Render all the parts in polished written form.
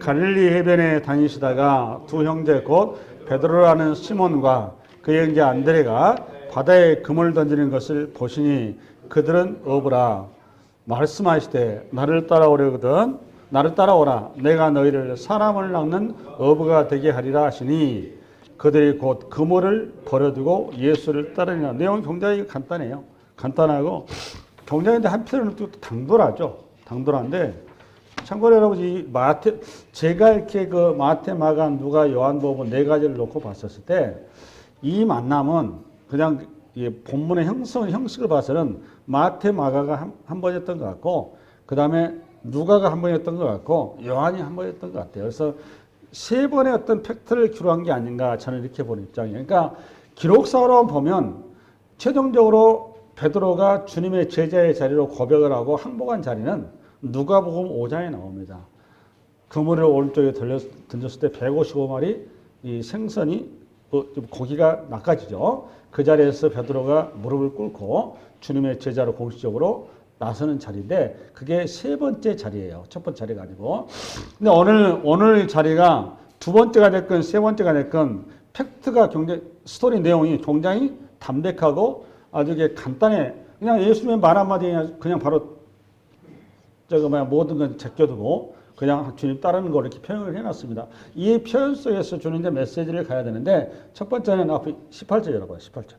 갈릴리 해변에 다니시다가 두 형제 곧 베드로라는 시몬과 그의 형제 안드레가 바다에 그물을 던지는 것을 보시니 그들은 어부라. 말씀하시되 나를 따라오라. 내가 너희를 사람을 낚는 어부가 되게 하리라 하시니 그들이 곧 그물을 버려두고 예수를 따르니라. 내용은 굉장히 간단해요. 간단하고 굉장히 한편으로는 또 당돌하죠. 당돌한데 참고로 여러분, 이 제가 이렇게 그 마태, 마가, 누가, 요한복음 네 가지를 놓고 봤었을 때 이 만남은 그냥 본문의 형식을 봐서는 마태, 마가가 한 번이었던 것 같고, 그 다음에 누가가 한 번이었던 것 같고, 요한이 한 번이었던 것 같아요. 그래서 세 번의 어떤 팩트를 기록한 게 아닌가 저는 이렇게 보는 입장이에요. 그러니까 기록사로 보면 최종적으로 베드로가 주님의 제자의 자리로 고백을 하고 항복한 자리는 누가복음 5장에 나옵니다. 그물을 오른쪽에 던졌을 때 155마리 이 생선이 고기가 낚아지죠. 그 자리에서 베드로가 무릎을 꿇고 주님의 제자로 공식적으로 나서는 자리인데 그게 세 번째 자리예요. 첫 번째 자리가 아니고. 근데 오늘 자리가 두 번째가 됐건 세 번째가 됐건 팩트가 굉장히 스토리 내용이 굉장히 담백하고 아주 간단해. 그냥 예수님의 말 한마디 그냥 바로 모든 건 제껴두고 그냥 주님 따르는 걸 이렇게 표현을 해놨습니다. 이 표현 속에서 주는 이제 메시지를 가야 되는데 첫 번째는 앞에 18절 열어봐요. 18절.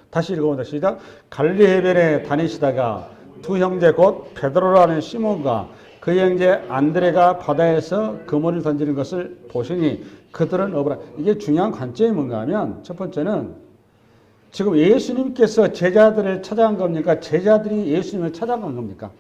다시 읽어봅니다. 시작. 갈릴리 해변에 다니시다가 두 형제 곧 베드로라는 시몬과 그 형제 안드레가 바다에서 그물을 던지는 것을 보시니 그들은 어부라. 이게 중요한 관점이 뭔가 하면 첫 번째는 지금 예수님께서 제자들을 찾아간 겁니까? 제자들이 예수님을 찾아간 겁니까?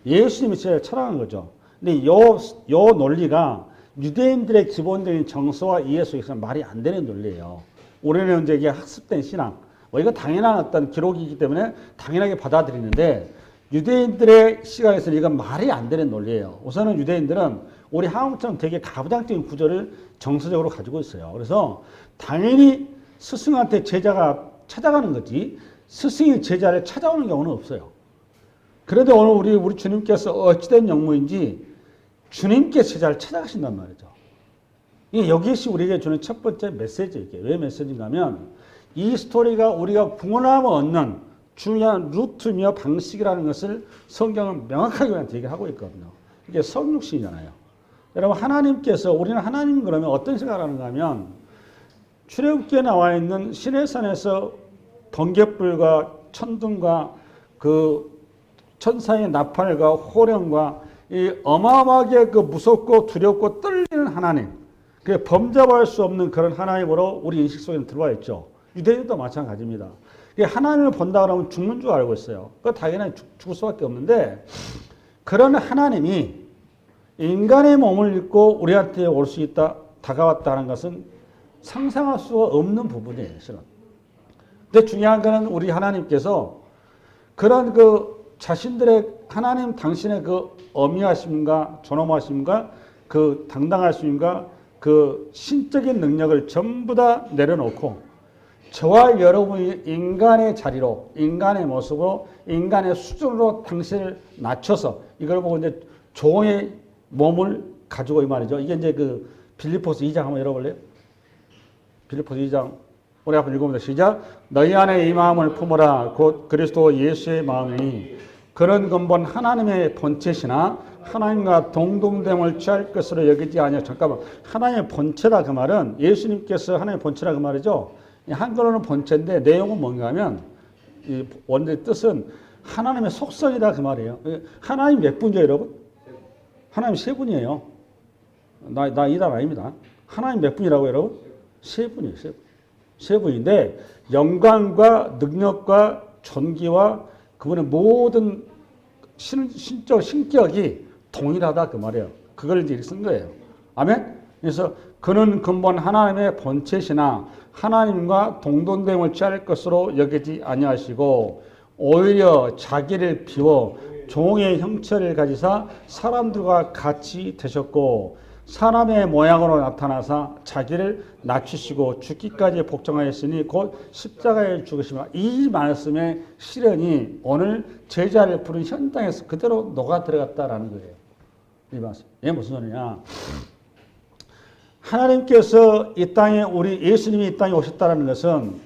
예수님이 제자를 찾아간 거죠. 근데 요 논리가 유대인들의 기본적인 정서와 이해 속에서는 말이 안 되는 논리예요. 우리는 이제 이게 학습된 신앙, 이거 당연한 어떤 기록이기 때문에 당연하게 받아들이는데 유대인들의 시각에서는 이건 말이 안 되는 논리예요. 우선은 유대인들은 우리 한국처럼 되게 가부장적인 구조를 정서적으로 가지고 있어요. 그래서 당연히 스승한테 제자가 찾아가는 거지 스승이 제자를 찾아오는 경우는 없어요. 그런데 오늘 우리 주님께서 어찌된 영무인지 주님께 제자를 찾아가신단 말이죠. 이게 여기시 우리에게 주는 첫 번째 메시지예요. 왜 메시지인가 하면 이 스토리가 우리가 구원함을 얻는 중요한 루트며 방식이라는 것을 성경은 명확하게 우리한테 얘기하고 있거든요. 이게 성육신이잖아요. 여러분, 우리는 하나님 그러면 어떤 생각을 하는가 하면 출애굽기에 나와 있는 시내산에서 번갯불과 천둥과 그 천사의 나팔과 호령과 이 어마어마하게 그 무섭고 두렵고 떨리는 하나님, 그 범접할 수 없는 그런 하나님으로 우리 인식 속에는 들어와 있죠. 유대인도 마찬가지입니다. 하나님을 본다 그러면 죽는 줄 알고 있어요. 그 당연히 죽을 수밖에 없는데 그런 하나님이 인간의 몸을 입고 우리한테 올 수 있다, 다가왔다는 것은 상상할 수가 없는 부분이에요. 실은. 근데 중요한 것은 우리 하나님께서 그런 자신들의 하나님 당신의 어미하심과 존엄하심과 당당하심과 신적인 능력을 전부 다 내려놓고 저와 여러분이 인간의 자리로, 인간의 모습으로, 인간의 수준으로 당신을 낮춰서 이걸 보고 이제 종의 몸을 가지고 이 말이죠. 이게 이제 빌립보서 2장 한번 열어볼래요? 빌립보서 2장 우리 한번 읽어봅니다. 시작. 너희 안에 이 마음을 품어라. 곧 그리스도 예수의 마음이 그런 근본 하나님의 본체시나 하나님과 동등됨을 취할 것으로 여기지 아니하여. 잠깐만. 하나님의 본체라 그 말은 예수님께서 하나님의 본체라 그 말이죠. 한글로는 본체인데 내용은 뭔가 하면 이 원래 뜻은 하나님의 속성이다 그 말이에요. 하나님 몇 분이죠, 여러분? 하나님 세 분이에요. 나 이단 아닙니다. 하나님 몇 분이라고 여러분? 세 분이에요. 세 분인데 영광과 능력과 존귀와 그분의 모든 신적 신격이 동일하다 그 말이에요. 그걸 이제 쓴 거예요. 아멘? 그래서 그는 근본 하나님의 본체시나 하나님과 동등됨을 취할 것으로 여기지 아니하시고 오히려 자기를 비워 종의 형체를 가지사 사람들과 같이 되셨고 사람의 모양으로 나타나사 자기를 낮추시고 죽기까지 복종하였으니 곧 십자가에 죽으시며. 이 말씀의 실현이 오늘 제자를 부른 현 땅에서 그대로 녹아 들어갔다라는 거예요. 이 말씀. 이게 무슨 소리냐? 하나님께서 이 땅에 예수님이 이 땅에 오셨다는 것은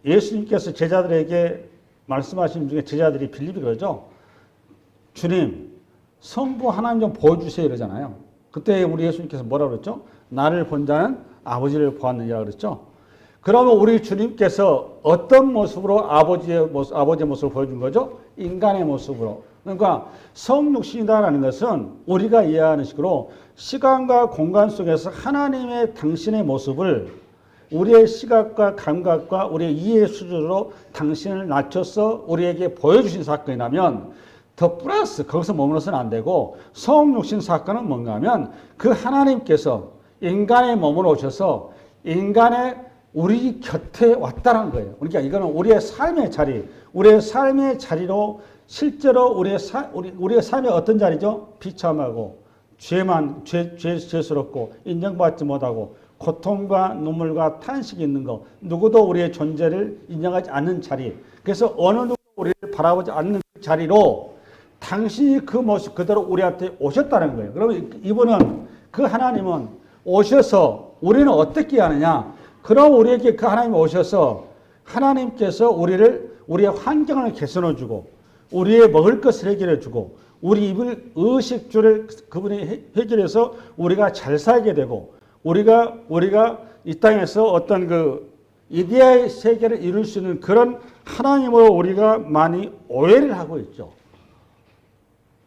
예수님께서 제자들에게 말씀하신 중에 제자들이 빌립이 그러죠. 주님, 성부 하나님 좀 보여주세요 이러잖아요. 그때 우리 예수님께서 뭐라고 그랬죠? 나를 본 자는 아버지를 보았느니라 그랬죠. 그러면 우리 주님께서 어떤 모습으로 아버지의 모습을 보여준 거죠? 인간의 모습으로. 그러니까 성육신이라는 것은 우리가 이해하는 식으로 시간과 공간 속에서 하나님의 당신의 모습을 우리의 시각과 감각과 우리의 이해 수준으로 당신을 낮춰서 우리에게 보여주신 사건이라면 더 플러스 거기서 머물러서는 안 되고 성육신 사건은 뭔가 하면 그 하나님께서 인간의 몸으로 오셔서 인간의 우리 곁에 왔다는 거예요. 그러니까 이거는 우리의 삶의 자리, 우리의 삶의 자리로 실제로 우리의 삶의 어떤 자리죠? 비참하고 죄스럽고 인정받지 못하고 고통과 눈물과 탄식이 있는 거, 누구도 우리의 존재를 인정하지 않는 자리. 그래서 어느 누구도 우리를 바라보지 않는 그 자리로 당신이 그 모습 그대로 우리한테 오셨다는 거예요. 그러면 이분은 그 하나님은 오셔서 우리는 어떻게 하느냐? 그럼 우리에게 그 하나님이 오셔서 하나님께서 우리의 환경을 개선해 주고 우리의 먹을 것을 해결해 주고 우리 입을 의식주를 그분이 해결해서 우리가 잘 살게 되고 우리가 이 땅에서 어떤 그 이데아의 세계를 이룰 수 있는 그런 하나님으로 우리가 많이 오해를 하고 있죠.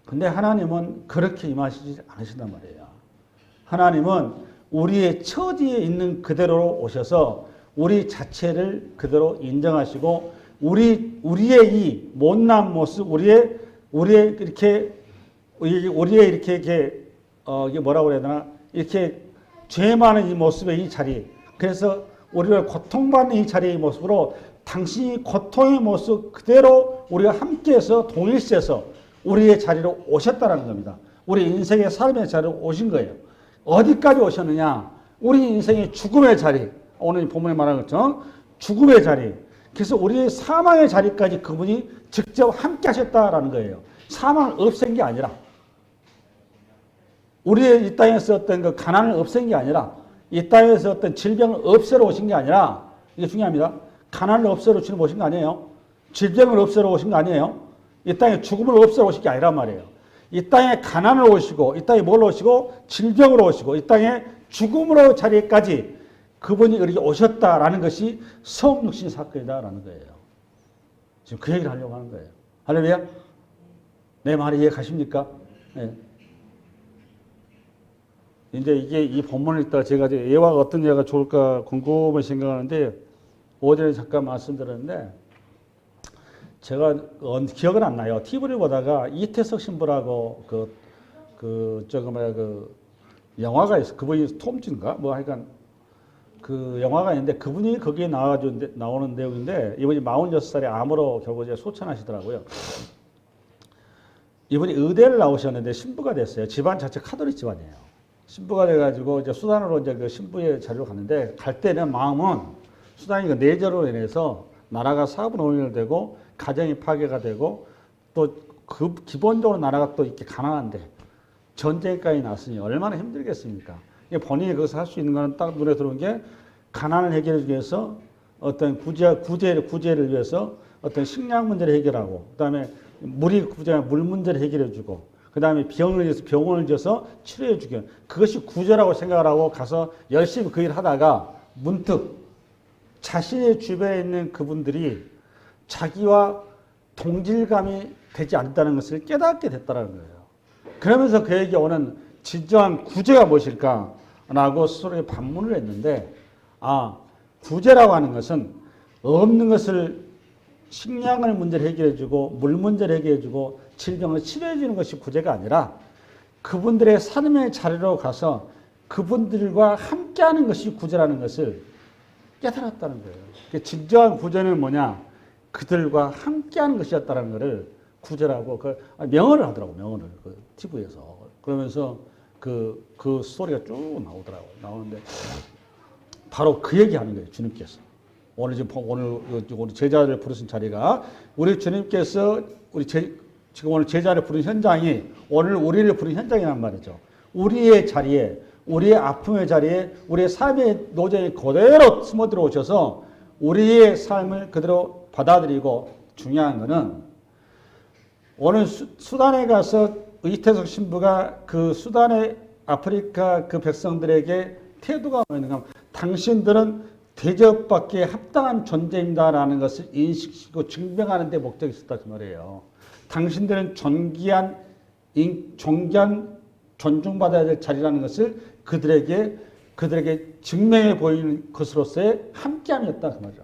근데 하나님은 그렇게 임하시지 않으신단 말이에요. 하나님은 우리의 처지에 있는 그대로 오셔서 우리 자체를 그대로 인정하시고 우리의 이 못난 모습, 우리의 이렇게 이게 뭐라고 그래야 되나? 이렇게 죄 많은 이 모습의 이 자리. 그래서 우리를 고통받는 이 자리의 모습으로 당신이 고통의 모습 그대로 우리가 함께해서 동일시해서 우리의 자리로 오셨다는 겁니다. 우리 인생의 삶의 자리로 오신 거예요. 어디까지 오셨느냐? 우리 인생의 죽음의 자리. 오늘 본문에 말한 것처럼 죽음의 자리. 그래서 우리의 사망의 자리까지 그분이 직접 함께 하셨다라는 거예요. 사망을 없앤 게 아니라 우리의 이 땅에서 어떤 그 가난을 없앤 게 아니라 이 땅에서 어떤 질병을 없애러 오신 게 아니라 이게 중요합니다. 가난을 없애러 주님 오신 거 아니에요. 질병을 없애러 오신 거 아니에요. 이 땅에 죽음을 없애러 오신 게 아니란 말이에요. 이 땅에 가난을 오시고 이 땅에 뭘 오시고 질병으로 오시고 이 땅에 죽음으로 자리까지 그분이 이렇게 오셨다라는 것이 성육신 사건이다라는 거예요. 지금 그 얘기를 하려고 하는 거예요. 할렐루야? 내 말이 이해 가십니까? 네. 이제 이 본문을 읽다가 제가 예화가 어떤 예화가 좋을까 궁금해 생각하는데 어제 잠깐 말씀드렸는데 제가 기억은 안 나요. TV를 보다가 이태석 신부라고 그 영화가 있어. 그분이 톰즈인가? 뭐 하여간 그 영화가 있는데 그분이 거기에 나오는 내용인데 이분이 46살에 암으로 결국 이제 소천하시더라고요. 이분이 의대를 나오셨는데 신부가 됐어요. 집안 자체 카톨릭 집안이에요. 신부가 돼가지고 이제 수단으로 이제 그 신부의 자리로 갔는데 갈 때는 마음은 수단이 그 내재로 인해서 나라가 사분오열되고 가정이 파괴가 되고 또 그 기본적으로 나라가 또 이렇게 가난한데 전쟁까지 났으니 얼마나 힘들겠습니까? 본인이 거기서 할 수 있는 거는 딱 눈에 들어온 게 가난을 해결하기 위해서 어떤 구제를 위해서 어떤 식량 문제를 해결하고 그다음에 물 문제를 해결해주고 그다음에 병원을 지어서 치료해주고 그것이 구제라고 생각을 하고 가서 열심히 그 일을 하다가 문득 자신의 주변에 있는 그분들이 자기와 동질감이 되지 않다는 것을 깨닫게 됐다는 거예요. 그러면서 그에게 오는 진정한 구제가 무엇일까라고 스스로에게 반문을 했는데 구제라고 하는 것은 없는 것을 식량을 문제를 해결해주고 물 문제를 해결해주고 질병을 치료해주는 것이 구제가 아니라 그분들의 삶의 자리로 가서 그분들과 함께하는 것이 구제라는 것을 깨달았다는 거예요. 진정한 구제는 뭐냐? 그들과 함께하는 것이었다는 것을 구제라고 명언을 하더라고. 명언을 TV에서 그러면서 그 스토리가 쭉 나오더라고요. 나오는데 바로 그 얘기하는 거예요. 주님께서 오늘 제자를 부르신 자리가 우리 주님께서 지금 오늘 제자를 부른 현장이 오늘 우리를 부른 현장이란 말이죠. 우리의 자리에, 우리의 아픔의 자리에, 우리의 삶의 노정에 그대로 숨어 들어오셔서 우리의 삶을 그대로 받아들이고, 중요한 것은 오늘 수단에 가서 이태석 신부가 그 수단의 아프리카 그 백성들에게 태도가 뭐였는가 하면 당신들은 대접받기에 합당한 존재입니다라는 것을 인식시키고 증명하는 데 목적이 있었다 그 말이에요. 당신들은 존귀한 존중받아야 될 자리라는 것을 그들에게 증명해 보이는 것으로서의 함께함이었다 그 말이죠.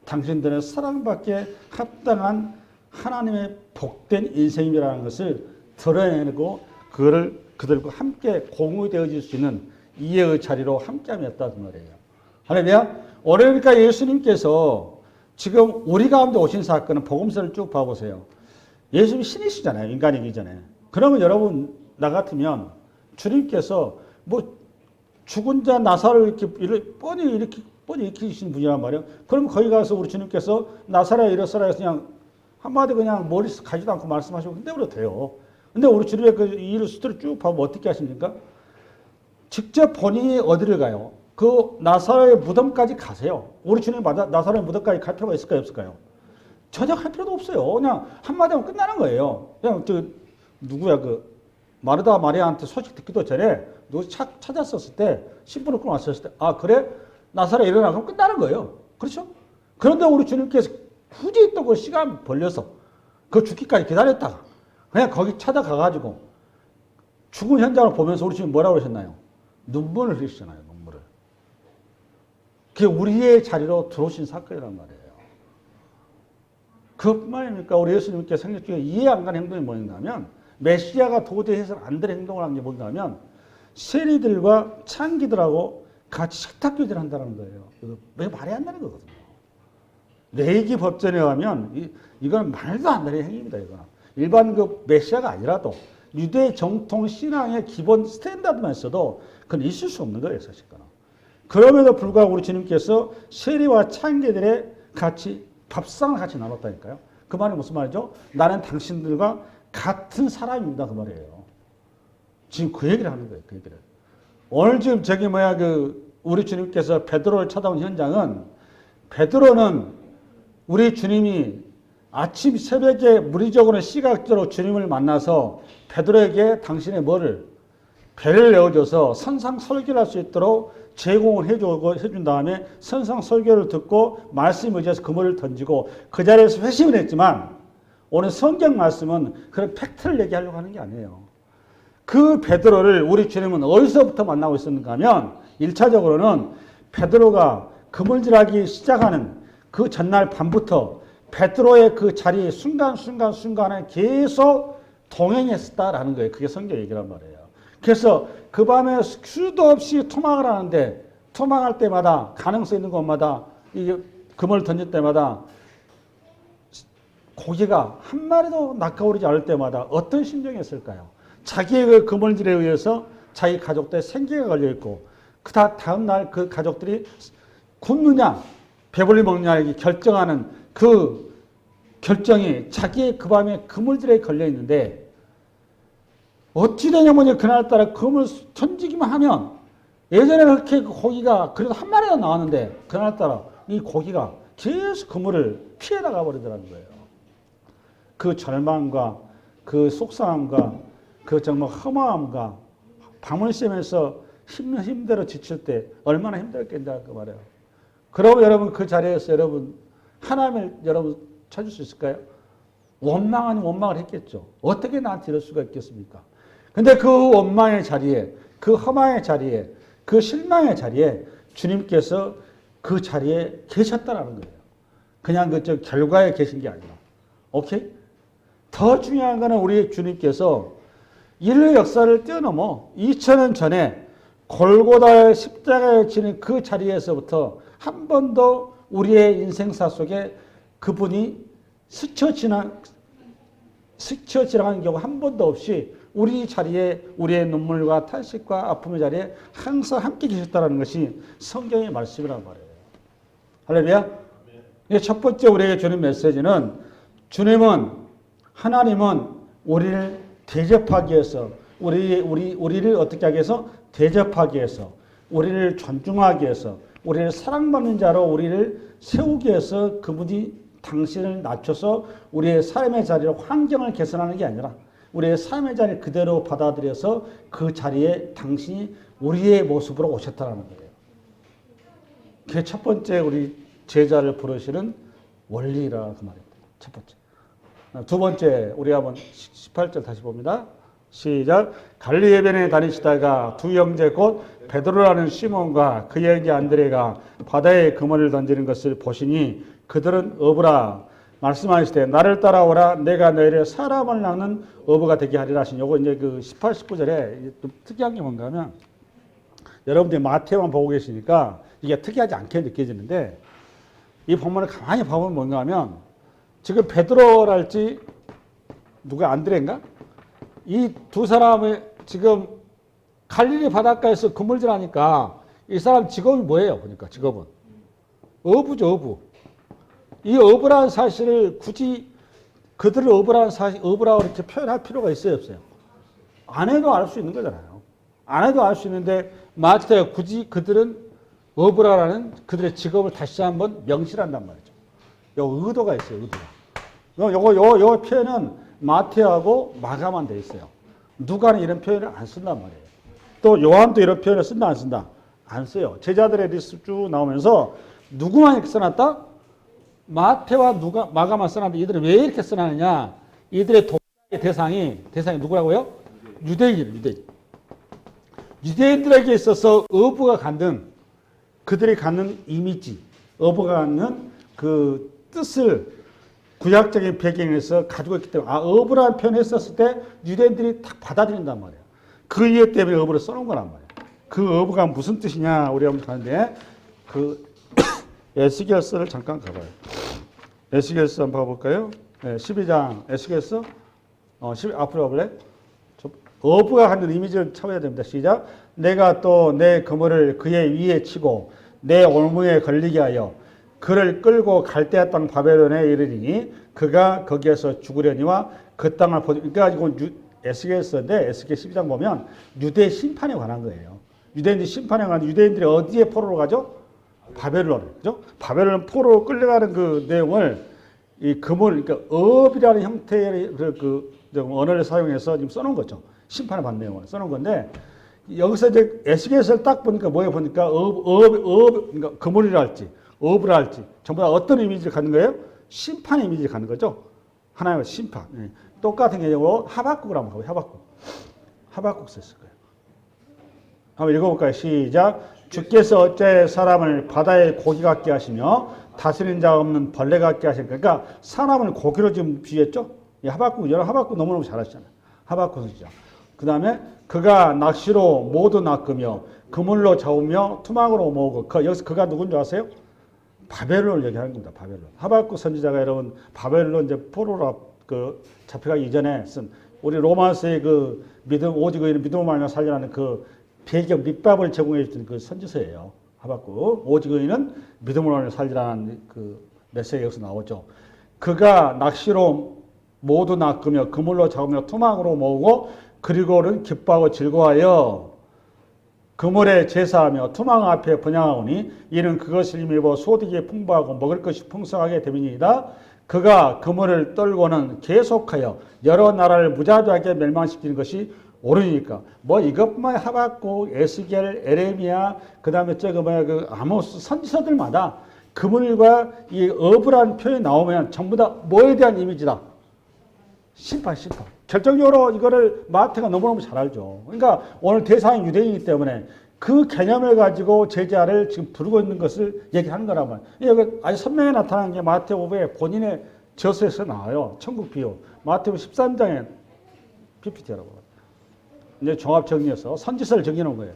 당신들은 사랑받기에 합당한 하나님의 복된 인생이라는 것을 드러내고 그거를 그들과 함께 공유되어질 수 있는 이해의 자리로 함께함이었다 그 말이에요. 할렐루야. 그러니까 예수님께서 지금 우리 가운데 오신 사건은 복음서를 쭉 봐보세요. 예수님 신이시잖아요. 인간이기 전에. 그러면 여러분 나 같으면 주님께서 뭐 죽은 자 나사를 이렇게 뻔히 일으키신 분이란 말이에요. 그럼 거기 가서 우리 주님께서 나사라 일어서라 해서 그냥 한마디 그냥 머리 가지도 않고 말씀하시고 끝내버려도 돼요. 근데 우리 주님의 그 이 수들을 쭉 보면 어떻게 하십니까? 직접 본인이 어디를 가요? 그 나사로의 무덤까지 가세요. 우리 주님 나사로의 무덤까지 갈 필요가 있을까요? 없을까요? 전혀 갈 필요도 없어요. 그냥 한마디 하면 끝나는 거예요. 그냥 누구야 마르다 마리아한테 소식 듣기도 전에 누구 찾았었을 때 신부를 끌고 왔었을 때 그래? 나사로 일어나 그럼 끝나는 거예요. 그렇죠? 그런데 우리 주님께서 굳이 또 그 시간 벌려서 그 죽기까지 기다렸다가 그냥 거기 찾아가가지고 죽은 현장을 보면서 우리 주님 뭐라고 그러셨나요? 눈물을 흘리시잖아요. 눈물을. 그게 우리의 자리로 들어오신 사건이란 말이에요. 그뿐만 아니니까 우리 예수님께서 생각 중에 이해 안 가는 행동이 뭐였냐 하면 메시아가 도저히 해서는 안 될 행동을 한 게 뭔가 하면 세리들과 창기들하고 같이 식탁교제를 한다는 거예요. 이거 말이 안 되는 거거든요. 레이기 법전에 의하면 이건 말도 안 되는 행위입니다. 이거는. 일반 그 메시아가 아니라도 유대 정통 신앙의 기본 스탠다드만 있어도 그건 있을 수 없는 거예요. 사실 그는. 그럼에도 불구하고 우리 주님께서 세리와 창기들의 같이 밥상을 같이 나눴다니까요. 그 말이 무슨 말이죠? 나는 당신들과 같은 사람입니다. 그 말이에요. 지금 그 얘기를 하는 거예요. 그 얘기를. 오늘 지금 우리 주님께서 베드로를 찾아온 현장은 베드로는 우리 주님이 아침 새벽에 무리적으로 시각적으로 주님을 만나서 베드로에게 당신의 배를 내어줘서 선상 설교를 할 수 있도록 제공을 해준 다음에 선상 설교를 듣고 말씀을 의지해서 그물을 던지고 그 자리에서 회심을 했지만 오늘 성경 말씀은 그런 팩트를 얘기하려고 하는 게 아니에요. 그 베드로를 우리 주님은 어디서부터 만나고 있었는가 하면 1차적으로는 베드로가 그물질하기 시작하는 그 전날 밤부터 베드로의 그 자리에 순간순간에 계속 동행했었다라는 거예요. 그게 성경 얘기란 말이에요. 그래서 그 밤에 수도 없이 토막을 하는데 토막할 때마다 가능성 있는 곳마다 이게 그물을 던질 때마다 고기가 한 마리도 낚아오르지 않을 때마다 어떤 심정이었을까요? 자기의 그 그물질에 의해서 자기 가족들의 생계가 걸려있고 그 다음날 그 가족들이 굶느냐 배불리 먹느냐 결정하는 그 결정이 자기의 그 밤에 그물질에 걸려있는데 어찌 되냐면 그날따라 그물 던지기만 하면 예전에는 그렇게 그 고기가 그래도 한 마리가 나왔는데 그날따라 이 고기가 계속 그물을 피해 나가 버리더라는 거예요. 그 절망과 그 속상함과 그 정말 허무함과 밤을 새면서 힘대로 지칠 때 얼마나 힘들겠다 그 말이에요. 그러면 여러분 그 자리에서 여러분 하나님을 여러분 찾을 수 있을까요? 원망 아닌 원망을 했겠죠. 어떻게 나한테 이럴 수가 있겠습니까? 근데 그 원망의 자리에 그 허망의 자리에 그 실망의 자리에 주님께서 그 자리에 계셨다라는 거예요. 그냥 그 결과에 계신 게 아니라. 오케이? 더 중요한 거는 우리 주님께서 인류 역사를 뛰어넘어 2000년 전에 골고다의 십자가에 지는 그 자리에서부터 한 번도 우리의 인생사 속에 그분이 스쳐 지나가는 경우 한 번도 없이 우리 자리에 우리의 눈물과 탄식과 아픔의 자리에 항상 함께 계셨다는 것이 성경의 말씀이란 말이에요. 할렐루야. 첫 번째 우리에게 주는 메시지는 하나님은 우리를 대접하기 위해서 우리를 어떻게 하기 위해서? 대접하기 위해서, 우리를 존중하기 위해서, 우리를 사랑받는 자로 우리를 세우기 위해서 그분이 당신을 낮춰서 우리의 삶의 자리로 환경을 개선하는 게 아니라 우리의 삶의 자리를 그대로 받아들여서 그 자리에 당신이 우리의 모습으로 오셨다는 거예요. 그게 첫 번째 우리 제자를 부르시는 원리라 그 말입니다. 첫 번째. 두 번째 우리 한번 18절 다시 봅니다. 시작. 갈릴리해변에 다니시다가 두 형제 곧 베드로라는 시몬과 그의 형제 안드레가 바다에 그물을 던지는 것을 보시니 그들은 어부라 말씀하시되 나를 따라오라 내가 너희를 사람을 낚는 어부가 되게 하리라 하신 요거 이제 그 18, 19절에 좀 특이한 게 뭔가 하면 여러분들이 마태만 보고 계시니까 이게 특이하지 않게 느껴지는데 이 본문을 가만히 보면 뭔가 하면 지금 베드로랄지 누가 안드레인가? 이 두 사람이 지금 갈릴리 바닷가에서 그물질하니까 이 사람 직업이 뭐예요? 보니까 직업은 어부죠, 어부. 이 어부라는 사실을 굳이 그들을 어부라는 사실, 어부라고 이렇게 표현할 필요가 있어요, 없어요? 안 해도 알 수 있는 거잖아요. 안 해도 알 수 있는데 마태가 굳이 그들은 어부라는 그들의 직업을 다시 한번 명시한단 말이죠. 요 의도가 있어요, 의도가. 요 표현은 마태하고 마가만 돼 있어요. 누가는 이런 표현을 안 쓴단 말이에요. 또 요한도 이런 표현을 쓴다, 안 쓴다? 안 써요. 제자들의 리스트 쭉 나오면서 누구만 이렇게 써놨다? 마태와 마가만 써놨는데 이들은 왜 이렇게 써놨느냐? 이들의 대상이 누구라고요? 유대인. 유대인들에게 있어서 어부가 갖는 그들이 갖는 이미지, 어부가 갖는 그 뜻을 구약적인 배경에서 가지고 있기 때문에 어부라는 표현을 썼을 때 유대인들이 딱 받아들인단 말이에요. 그 이해 때문에 어부를 써놓은 거란 말이에요. 그 어부가 무슨 뜻이냐 우리 한번 가는데 그 에스겔서를 잠깐 가봐요. 에스겔서 한번 봐볼까요? 네, 12장 에스겔서 12 앞으로 가볼래? 어부가 갖는 이미지를 찾아야 됩니다. 시작. 내가 또 내 그물을 그의 위에 치고 내 올무에 걸리게 하여 그를 끌고 갈대아 땅 바벨론에 이르리니 그가 거기에서 죽으려니와 그 땅을 그러니까 에스겔서인데 에스겔 12장 보면 유대 심판에 관한 거예요. 유대인들 심판에 관한 유대인들이 어디에 포로로 가죠? 바벨론. 그죠? 바벨론 포로로 끌려가는 그 내용을 이 그물 그러니까 업이라는 형태의 그 언어를 사용해서 지금 써놓은 거죠. 심판을 받는 내용을 써놓은 건데 여기서 이제 에스겔서를 딱 보니까 뭐에 보니까 그러니까 그물이라 할지 어부라 할지 전부 다 어떤 이미지를 갖는 거예요? 심판의 이미지를 갖는 거죠. 하나님의 심판. 네. 똑같은 개념으로 하박국을 한번 가보죠. 하박국 썼을 거예요. 한번 읽어볼까요? 시작. 주께서 어째 사람을 바다에 고기 같게 하시며 다스리는 자 없는 벌레 같게 하시니까 그러니까 사람을 고기로 지금 비유했죠. 이 하박국 여러 하박국 너무너무 잘하시잖아요. 하박국 선지자. 그 다음에 그가 낚시로 모두 낚으며 그물로 잡으며 투망으로 모으고 여기서 그가 누군지 아세요? 바벨론을 얘기하는 겁니다. 바벨론. 하박국 선지자가 여러분 바벨론 이제 포로로 그 잡혀가기 이전에 쓴 우리 로마서의 그 믿음 오직 의인은 믿음으로 말미암아 살리라는 그 배경 밑밥을 제공해 주는 그 선지서예요. 하박국 오직 의인은 믿음으로 말미암아 살리라는 그 메시지가 여기서 나오죠. 그가 낚시로 모두 낚으며 그물로 잡으며 투망으로 모으고 그리고는 기뻐하고 즐거워하여 그물에 제사하며 투망 앞에 분향하오니 이는 그것을 힘입어 소득이 풍부하고 먹을 것이 풍성하게 됨이니이다. 그가 그물을 떨고는 계속하여 여러 나라를 무자비하게 멸망시키는 것이 옳으니까 뭐 이것만 하박국, 에스겔, 에레미야 그다음에 그 아모스 선지서들마다 그물과 이 어부라는 표현이 나오면 전부 다 뭐에 대한 이미지다? 심판. 결정적으로 이거를 마태가 너무너무 잘 알죠. 그러니까 오늘 대상이 유대인이기 때문에 그 개념을 가지고 제자를 지금 부르고 있는 것을 얘기하는 거란 말이에요. 여기 아주 선명히 나타나는 게 마태복음의 본인의 저서에서 나와요. 천국 비유. 마태복음 13장에 PPT라고. 이제 종합 정리해서 선지서를 정리해 놓은 거예요.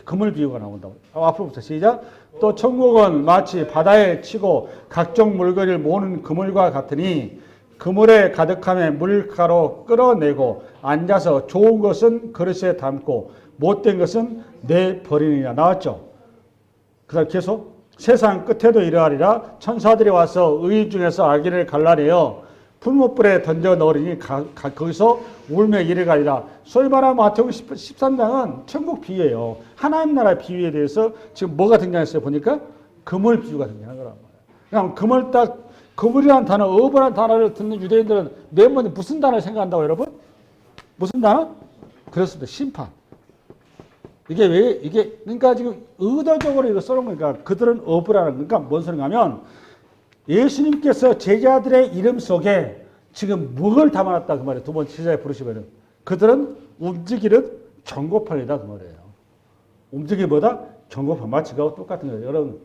그물 비유가 나온다고. 앞으로부터 시작. 또 천국은 마치 바다에 치고 각종 물건을 모으는 그물과 같으니 그물에 가득함에 물가로 끌어내고 앉아서 좋은 것은 그릇에 담고 못된 것은 내버리느니라. 나왔죠? 그 다음 계속 세상 끝에도 이러하리라. 천사들이 와서 의 중에서 악인을 갈라내어 풀무불에 던져 넣으니 거기서 울며 이래가리라. 소위 말하면 마태복음 13장은 천국 비유예요. 하나님 나라 비유에 대해서 지금 뭐가 등장했어요? 보니까 그물 비유가 등장한 거란 말이에요. 그냥 그물이라는 단어, 어부라는 단어를 듣는 유대인들은 맨 먼저 무슨 단어를 생각한다고 여러분? 무슨 단어? 그렇습니다. 심판. 그러니까 지금 의도적으로 이거 써놓은 거니까 그들은 어부라는, 그러니까 뭔 소리가 하면 예수님께서 제자들의 이름 속에 지금 뭘 담아놨다 그 말이에요. 두 번째 제자에 부르시면은 그들은 움직이는 경고판이다 그 말이에요. 움직이 뭐다? 경고판. 마치 그하고 똑같은 거예요. 여러분,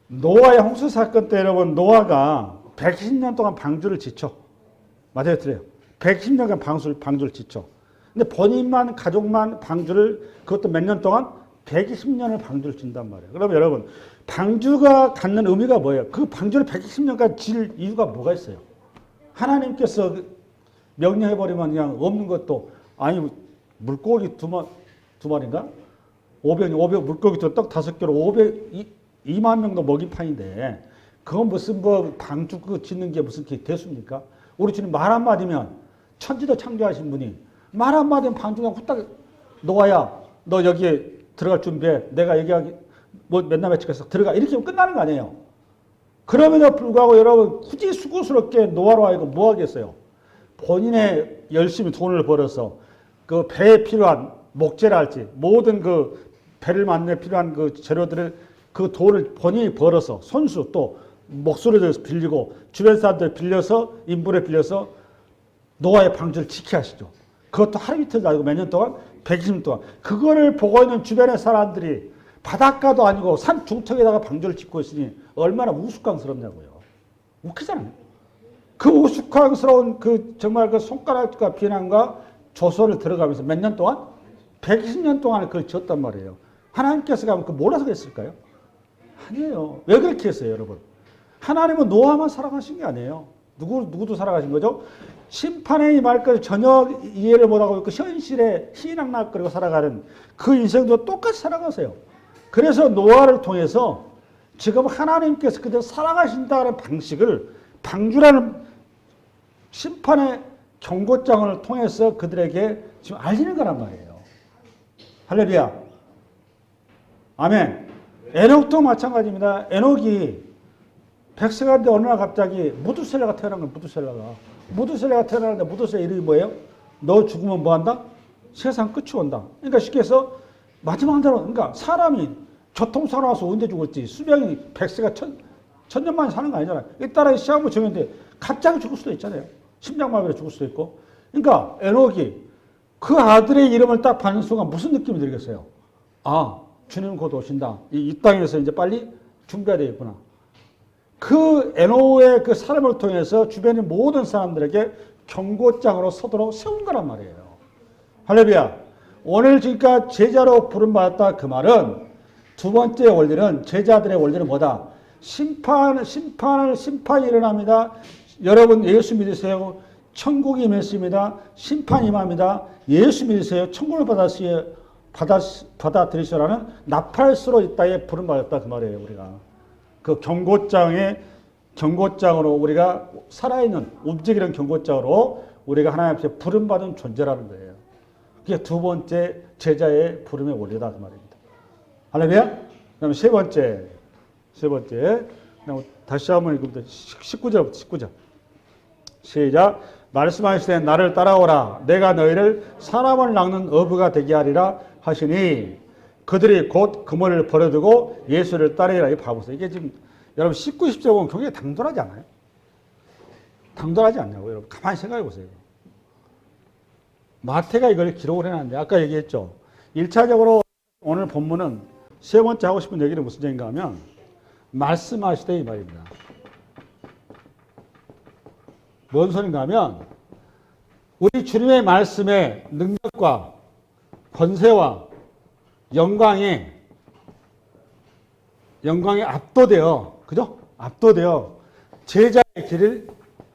노아의 홍수 사건 때 여러분, 노아가 110년 동안 방주를 지쳐. 맞아요, 틀려요. 110년간 방주를 지쳐. 근데 본인만, 가족만 방주를, 그것도 몇 년 동안? 120년을 방주를 진단 말이에요. 그러면 여러분, 방주가 갖는 의미가 뭐예요? 그 방주를 120년간 질 이유가 뭐가 있어요? 하나님께서 명령해버리면 그냥 없는 것도, 아니, 물고기 두 마리인가? 500 물고기 떡 5개로 2만 명도 먹인 판인데, 그건 무슨 방주 짓는 게 무슨 대수입니까? 우리 주님 말 한마디면, 천지도 창조하신 분이 말 한마디면 방주가 후딱, 노아야, 너 여기에 들어갈 준비해. 내가 얘기하기, 맨날 외치겠어. 들어가. 이렇게 하면 끝나는 거 아니에요. 그럼에도 불구하고 여러분, 굳이 수고스럽게 노아로 하여금 뭐 하겠어요? 본인의 열심히 돈을 벌어서 그 배에 필요한 목재랄지 모든 그 배를 만드는 필요한 그 재료들을 그 돈을 본인이 벌어서 손수 또 목소리를 빌리고 주변 사람들 빌려서 인부를 빌려서 노아의 방주를 지키게 하시죠. 그것도 하루 이틀도 아니고 몇 년 동안 120년 동안 그거를 보고 있는 주변의 사람들이 바닷가도 아니고 산 중턱에다가 방주를 짓고 있으니 얼마나 우스꽝스럽냐고요. 웃기잖아요. 그 우스꽝스러운 그 정말 그 손가락과 비난과 조소를 들어가면서 몇 년 동안? 120년 동안을 그걸 지었단 말이에요. 하나님께서 가면 그 몰라서 그랬을까요? 아니에요. 왜 그렇게 했어요, 여러분? 하나님은 노아만 사랑하신 게 아니에요. 누구도 사랑하신 거죠? 심판에 임할 걸 전혀 이해를 못하고 그 현실에 희낙낙거리고 살아가는 그 인생도 똑같이 살아가세요. 그래서 노아를 통해서 지금 하나님께서 그들 살아가신다는 방식을 방주라는 심판의 경고장을 통해서 그들에게 지금 알리는 거란 말이에요. 할렐루야. 아멘. 에녹도 마찬가지입니다. 에녹이 백세가인데 어느 날 갑자기 무두셀라가 태어난 거예요. 무두셀라가 태어나는데 무두셀라 이름이 뭐예요? 너 죽으면 뭐한다? 세상 끝이 온다. 그러니까 쉽게 해서 마지막 날은, 그러니까 사람이 교통사고 나서 언제 죽을지 수명이 백세가 천년 만에 사는 거 아니잖아요. 이따라 시험을 정했는데 갑자기 죽을 수도 있잖아요. 심장마비로 죽을 수도 있고. 그러니까 에녹이 그 아들의 이름을 딱 받는 순간 무슨 느낌이 들겠어요? 아, 주님 곧 오신다. 이 땅에서 이제 빨리 준비해야 되겠구나. 그 에녹의 그 사람을 통해서 주변의 모든 사람들에게 경고장으로 서도록 세운 거란 말이에요. 할렐루야. 오늘 지금까지 제자로 부름받았다 그 말은 두 번째 원리는 제자들의 원리는 뭐다? 심판이 일어납니다. 여러분 예수 믿으세요. 천국이 임했습니다. 심판이 임합니다. 예수 믿으세요. 천국을 받아들이시라는 나팔수로 이 땅에 부름받았다 그 말이에요. 우리가 그 경고장으로 우리가 살아있는 움직이는 경고장으로 우리가 하나님 앞에 부름받은 존재라는 거예요. 그게 두 번째 제자의 부름의 원리다 그 말입니다. 할렐루야. 그다음에 세 번째 다시 한번 읽으면 19절부터 19절 시작. 말씀하시되 나를 따라오라. 내가 너희를 사람을 낚는 어부가 되게 하리라 하시니 그들이 곧 그물을 버려두고 예수를 따르리라. 이 봐보세요. 이게 지금 여러분 19, 20절 보면 굉장히 당돌하지 않아요? 당돌하지 않냐고요? 여러분 가만히 생각해 보세요. 마태가 이걸 기록을 해놨는데 아까 얘기했죠. 1차적으로 오늘 본문은 세 번째 하고 싶은 얘기는 무슨 얘기인가 하면 말씀하시되 이 말입니다. 뭔 소린가 하면 우리 주님의 말씀의 능력과 권세와 영광에 압도되어, 그죠? 압도되어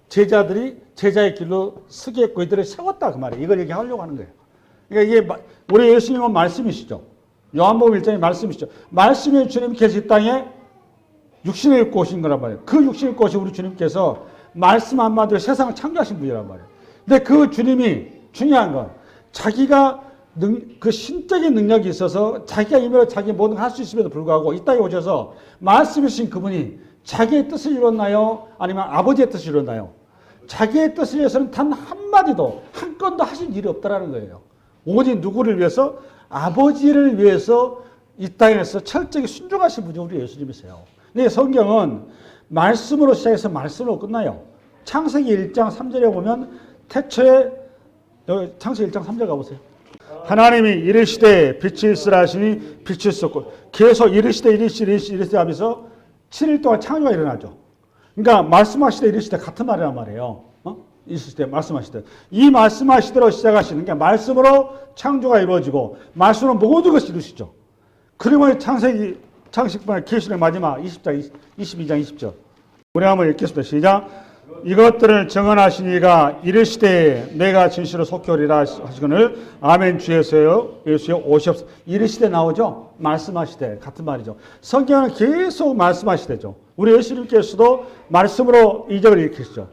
제자들이 제자의 길로 서겠고 이들을 세웠다 그 말이에요. 이걸 얘기하려고 하는 거예요. 그러니까 이게 우리 예수님은 말씀이시죠. 요한복음 1장의 말씀이시죠. 말씀이 주님께서 이 땅에 육신을 입고 오신 거란 말이에요. 그 육신을 입고 오신 우리 주님께서 말씀 한마디로 세상을 창조하신 분이란 말이에요. 근데 그 주님이 중요한 건 자기가 그 신적인 능력이 있어서 자기가 임의로 자기 모든 걸 할 수 있음에도 불구하고 이 땅에 오셔서 말씀이신 그분이 자기의 뜻을 이뤘나요? 아니면 아버지의 뜻을 이뤘나요? 자기의 뜻을 위해서는 단 한마디도 한 건도 하신 일이 없다라는 거예요. 오직 누구를 위해서? 아버지를 위해서 이 땅에서 철저히 순종하신 분이 우리 예수님이세요. 근데 성경은 말씀으로 시작해서 말씀으로 끝나요. 창세기 1장 3절에 보면 태초에 창세기 1장 3절 가보세요. 하나님이 이르시되 빛이 있으라 하시니 빛이 있었고 계속 이르시되 하면서 7일 동안 창조가 일어나죠. 그러니까 말씀하시되 이르시되 같은 말이란 말이에요. 이르시되 말씀하시되 이 말씀하시대로 시작하시는 게 말씀으로 창조가 이루어지고 말씀으로 모든 것을 이루시죠. 그러면 창세기뿐만 계시의 마지막 22장 20절 우리 한번 읽겠습니다. 시작. 이것들을 정언하시니가 이르시되 내가 진실로 속히 오리라 하시거늘 아멘 주 예수여 오시옵소서. 이르시되 나오죠. 말씀하시되 같은 말이죠. 성경은 계속 말씀하시되죠. 우리 예수님께서도 말씀으로 이적을 일으키시죠.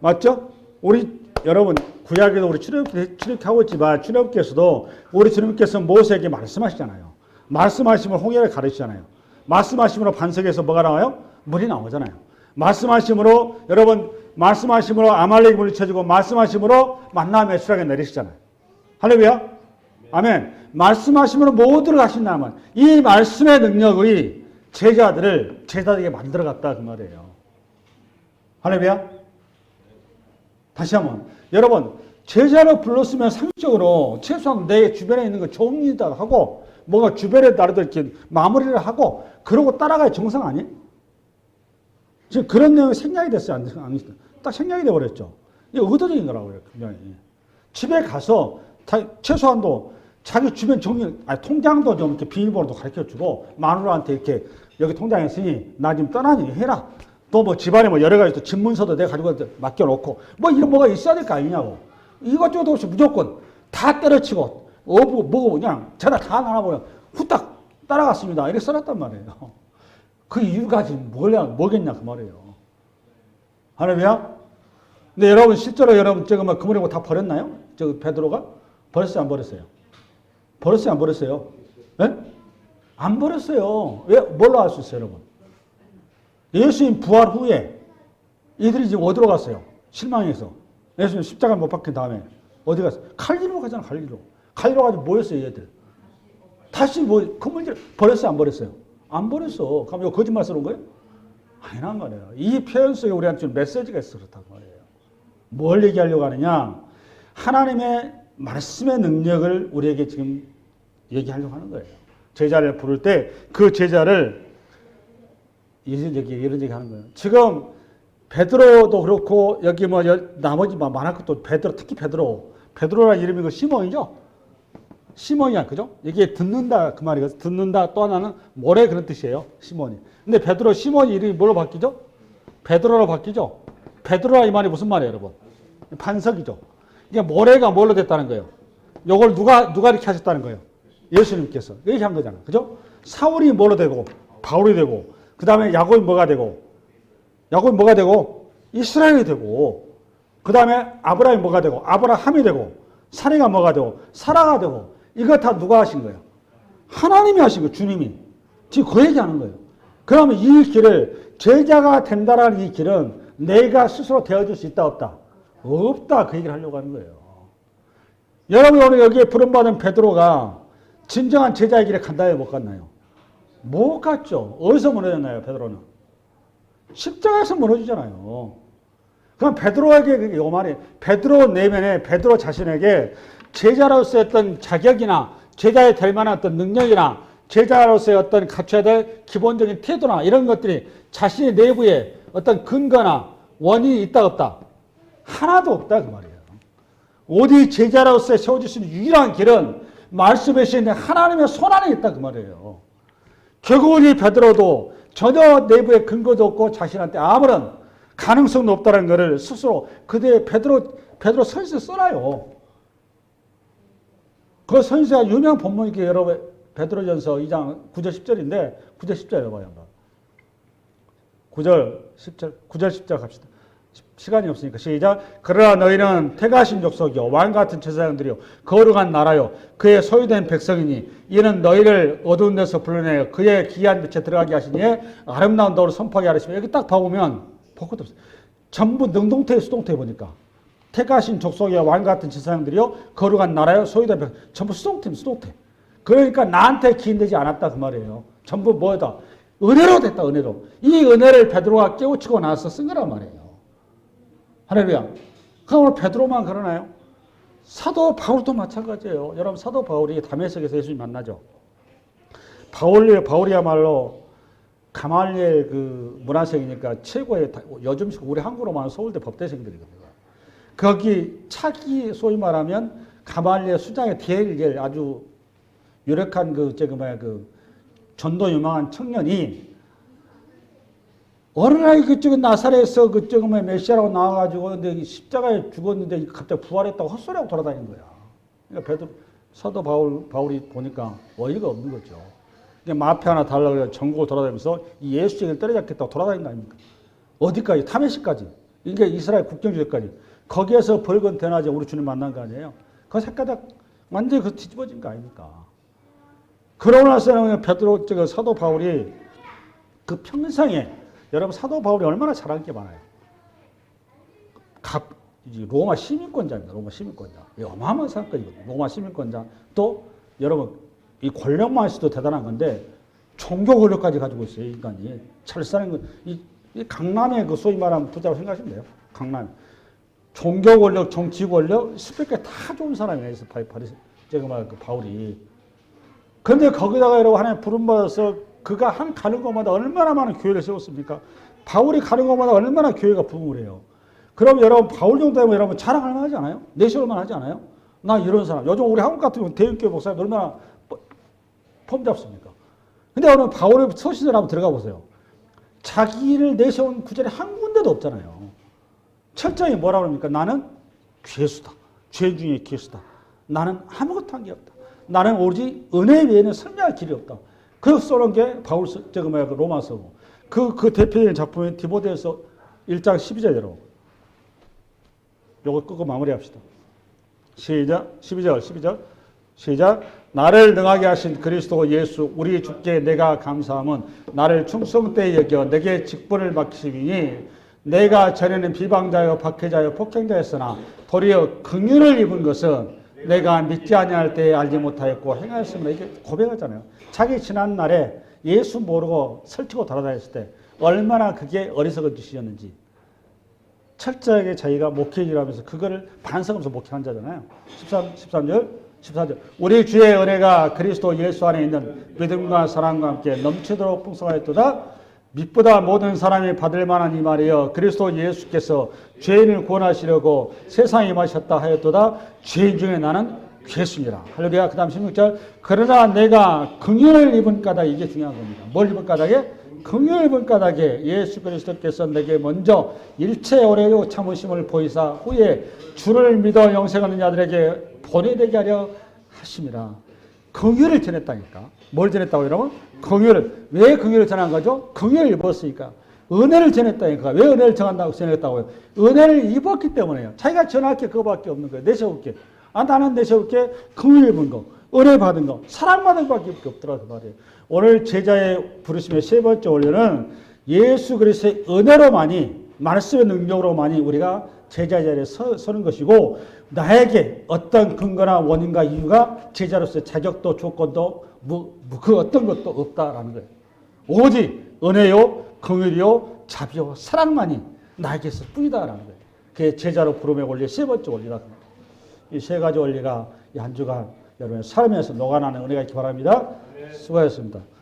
맞죠? 우리 여러분 구약에도 우리 출애굽하고 있지만 주님께서도 우리 주님께서 모세에게 말씀하시잖아요. 말씀하시면 홍해를 가르치잖아요. 말씀하심으로 반석에서 뭐가 나와요? 물이 나오잖아요. 말씀하심으로 여러분 말씀하심으로 아말렉이 물리쳐지고 말씀하심으로 만나 매출하게 내리시잖아요. 할렐루야. 아멘. 말씀하심으로 모두를 하신다면 이 말씀의 능력이 제자들에게 만들어갔다 그 말이에요. 할렐루야. 다시 한번 여러분 제자를 불렀으면 상식적으로 최소한 내 주변에 있는 거 좋은 일이다 하고 뭔가 주변에 나름대로 이렇게 마무리를 하고 그러고 따라가야 정상 아니에요? 지금 그런 내용이 생략이 됐어요? 안 됐어요? 딱 생략이 돼버렸죠. 이게 의도적인 거라고 그래요. 굉장히. 집에 가서 최소한도 자기 주변 통장도 좀 이렇게 비밀번호도 가르쳐 주고 마누라한테 이렇게 여기 통장에 있으니 나 지금 떠나니 해라. 또 뭐 집안에 뭐 여러 가지 또 집문서도 내가 가지고 맡겨놓고 뭐 이런 뭐가 있어야 될 거 아니냐고. 이것저것 없이 무조건 다 때려치고 뭐고 그냥 제가 다 나눠버려 후딱 따라갔습니다. 이렇게 써놨단 말이에요. 그 이유가 지금 뭐겠냐 그 말이에요. 할렐루야. 근데 여러분 실제로 여러분 저거 뭐 그물에 다 버렸나요? 저 베드로가 버렸어요 안 버렸어요? 버렸어요 안 버렸어요? 네? 안 버렸어요. 왜? 뭘로 알 수 있어요 여러분? 예수님 부활 후에 이들이 지금 어디로 갔어요? 실망해서 예수님 십자가 못 박힌 다음에 어디 갔어요? 갈리로 가잖아 갈리로. 갈리로 가지고 모였어요 얘들. 다시 뭐 그물질 버렸어요 안 버렸어요? 안 버렸어. 그럼 이거 거짓말스러운 거예요? 아니란 말이에요. 이 표현 속에 우리한테 좀 메시지가 있어 그렇단 말이에요. 뭘 얘기하려고 하느냐? 하나님의 말씀의 능력을 우리에게 지금 얘기하려고 하는 거예요. 제자를 부를 때 그 제자를 이런 얘기 하는 거예요. 지금 베드로도 그렇고 여기 뭐 나머지 많을 것도 베드로 특히 베드로라는 이름이 그 시몬이죠. 시몬이야, 그죠? 이게 듣는다 그 말이거든요. 듣는다 또 하나는 모래 그런 뜻이에요. 시몬이. 근데 시몬이 이름이 뭘로 바뀌죠? 베드로로 바뀌죠. 베드로라 이 말이 무슨 말이에요, 여러분? 반석이죠. 이게 모래가 뭘로 됐다는 거예요? 요걸 누가 이렇게 하셨다는 거예요? 예수님께서 이렇게 한 거잖아요, 그죠? 사울이 뭐로 되고 바울이 되고 그 다음에 야곱이 뭐가 되고 이스라엘이 되고 그 다음에 아브라함이 뭐가 되고 아브라함이 되고 사례가 뭐가 되고 사라가 되고 이거 다 누가 하신 거예요? 하나님이 하신 거예요. 주님이. 지금 그 얘기하는 거예요. 그러면 이 길을 제자가 된다라는 이 길은 내가 스스로 되어줄 수 있다 없다? 없다. 그 얘기를 하려고 하는 거예요. 여러분 오늘 여기에 부름받은 베드로가 진정한 제자의 길에 간다요 못 갔나요? 못 갔죠. 어디서 무너졌나요 베드로는? 십자가에서 무너지잖아요. 그럼 베드로에게 이 말이 베드로 내면에 베드로 자신에게 제자로서의 어떤 자격이나 제자에 될 만한 어떤 능력이나 제자로서의 어떤 갖춰야 될 기본적인 태도나 이런 것들이 자신의 내부에 어떤 근거나 원인이 있다 없다? 하나도 없다 그 말이에요. 오직 제자로서 세워질 수 있는 유일한 길은 말씀에 있는 하나님의 손 안에 있다 그 말이에요. 결국은 이 베드로도 전혀 내부에 근거도 없고 자신한테 아무런 가능성도 없다는 것을 스스로 그때 베드로 선지서 써놔요. 그 선지서가 유명한 본문이 여러분 베드로전서 2장 9절 10절인데 9절 10절 해봐요. 9절 10절 갑시다. 시간이 없으니까 시작. 그러나 너희는 택하신 족속이요 왕 같은 제사장들이요 거룩한 나라요 그의 소유된 백성이니 이는 너희를 어두운 데서 불러내어 그의 기이한 빛에 들어가게 하시니 아름다운 너를 선포하게 하시며 여기 딱 봐보면 볼 것도 없어요. 전부 능동태 수동태 보니까 택하신 족속이요 왕 같은 제사장들이요 거룩한 나라요 소유된 백성 전부 수동태. 그러니까 나한테 기인되지 않았다 그 말이에요. 전부 뭐다? 은혜로 됐다 은혜로. 이 은혜를 베드로가 깨우치고 나서 쓴 거란 말이에요. 할렐루야. 그럼 오늘 베드로만 그러나요? 사도 바울도 마찬가지예요. 여러분 사도 바울이 다메섹에서 예수님 만나죠. 바울이야말로 가말리엘 그 문화생이니까 최고의 요즘 우리 한국으로 말하면 서울대 법대생들이거든요. 거기 차기 소위 말하면 가말리엘 수장의 제일 아주 유력한 그 전도 유망한 청년이 어느 날 그쪽에 나사렛에서 그쪽에 메시아라고 나와가지고 근데 십자가에 죽었는데 갑자기 부활했다고 헛소리하고 돌아다니는 거야. 그러니까 사도 바울이 보니까 어이가 없는 거죠. 마패 하나 달라고 해서 전국을 돌아다니면서 이 예수 얘기를 때려잡겠다고 돌아다니는 거 아닙니까? 어디까지? 다메섹까지. 이게 이스라엘 국경지대까지. 거기에서 벌건 대낮에 우리 주님 만난 거 아니에요? 그 색깔 완전히 그 뒤집어진 거 아닙니까? 그러고 나서는 사도 바울이 그 평생에 여러분 사도 바울이 얼마나 잘한 게 많아요. 로마 시민권자입니다. 로마 시민권자. 어마어마한 사건이거든요. 로마 시민권자. 또 여러분 이 권력만 있어도 대단한 건데 종교 권력까지 가지고 있어요. 이 인간이. 찰싸는 거. 이 강남의 그 소위 말하는 부자로 생각하시면 돼요. 강남. 종교 권력, 정치 권력, 스펙이 다 좋은 사람이에요. 제가 말한 그 바울이. 그런데 거기다가 여러분 하나님 부름받아서 그가 가는 곳마다 얼마나 많은 교회를 세웠습니까? 바울이 가는 곳마다 얼마나 교회가 부흥을 해요. 그럼 여러분 바울 정도 되면 여러분 자랑할 만하지 않아요? 내세울 만하지 않아요? 나 이런 사람. 요즘 우리 한국 같으면 대형교회 목사님 얼마나 폼 잡습니까? 근데 오늘 바울의 서신을 한번 들어가 보세요. 자기를 내세운 구절이 한 군데도 없잖아요. 철저히 뭐라고 합니까? 나는 죄수다. 죄 중에 죄수다. 나는 아무것도 한 게 없다. 나는 오직 은혜 외에는 설명할 길이 없다. 그 써놓은 게 로마서고. 그 대표적인 작품인 디모데후서 1장 12절 여러분. 요거 끄고 마무리합시다. 시작. 12절. 시작. 나를 능하게 하신 그리스도 예수 우리 주께 내가 감사함은 나를 충성되이 여겨 내게 직분을 맡기시니 내가 전에는 비방자요 박해자요 폭행자였으나 도리어 긍휼을 입은 것은 내가 믿지 아니할 때에 알지 못하였고 행하였으므로 이게 고백하잖아요. 자기 지난 날에 예수 모르고 설치고 돌아다녔을 때 얼마나 그게 어리석은 짓이었는지 철저하게 자기가 목회를 하면서 그거를 반성하면서 목회한 자잖아요. 14절 우리 주의 은혜가 그리스도 예수 안에 있는 믿음과 사랑과 함께 넘치도록 풍성하였도다. 믿보다 모든 사람이 받을 만한 이 말이여 그리스도 예수께서 죄인을 구원하시려고 세상에 임하셨다 하였도다. 죄인 중에 나는 죄수니라. 할렐루야. 그 다음 16절 그러나 내가 긍휼을 입은 까닭 이게 중요한 겁니다. 뭘 입은 까닭에? 긍휼을 입은 까닭에 예수 그리스도께서 내게 먼저 일체 오래요 참으심을 보이사 후에 주를 믿어 영생하는 자들에게 본이 되게 하려 하심이라. 긍휼을 전했다니까. 뭘 전했다고 여러분? 긍휼을. 왜 긍휼을 전한 거죠? 긍휼을 입었으니까. 은혜를 전했다니까. 왜 은혜를 전했다고요? 은혜를 입었기 때문에요. 자기가 전할 게 그거밖에 없는 거예요. 내세울 게. 나는 내세울 게 긍휼 입은 거, 은혜 받은 거, 사랑받은 것밖에 없더라 그 말이에요. 오늘 제자의 부르심의 세 번째 원리는 예수 그리스도의 은혜로만이 말씀의 능력으로만이 우리가 제자 자리에 서는 것이고 나에게 어떤 근거나 원인과 이유가 제자로서의 자격도 조건도 그 어떤 것도 없다라는 거예요. 오직 은혜요, 긍휼이요, 자비요, 사랑만이 나에게 있을 뿐이다라는 거예요. 그게 제자로 부름의 원리의 세 번째 원리다. 이 세 가지 원리가 이 한 주간 여러분의 삶에서 녹아나는 은혜가 있기 바랍니다. 수고하셨습니다.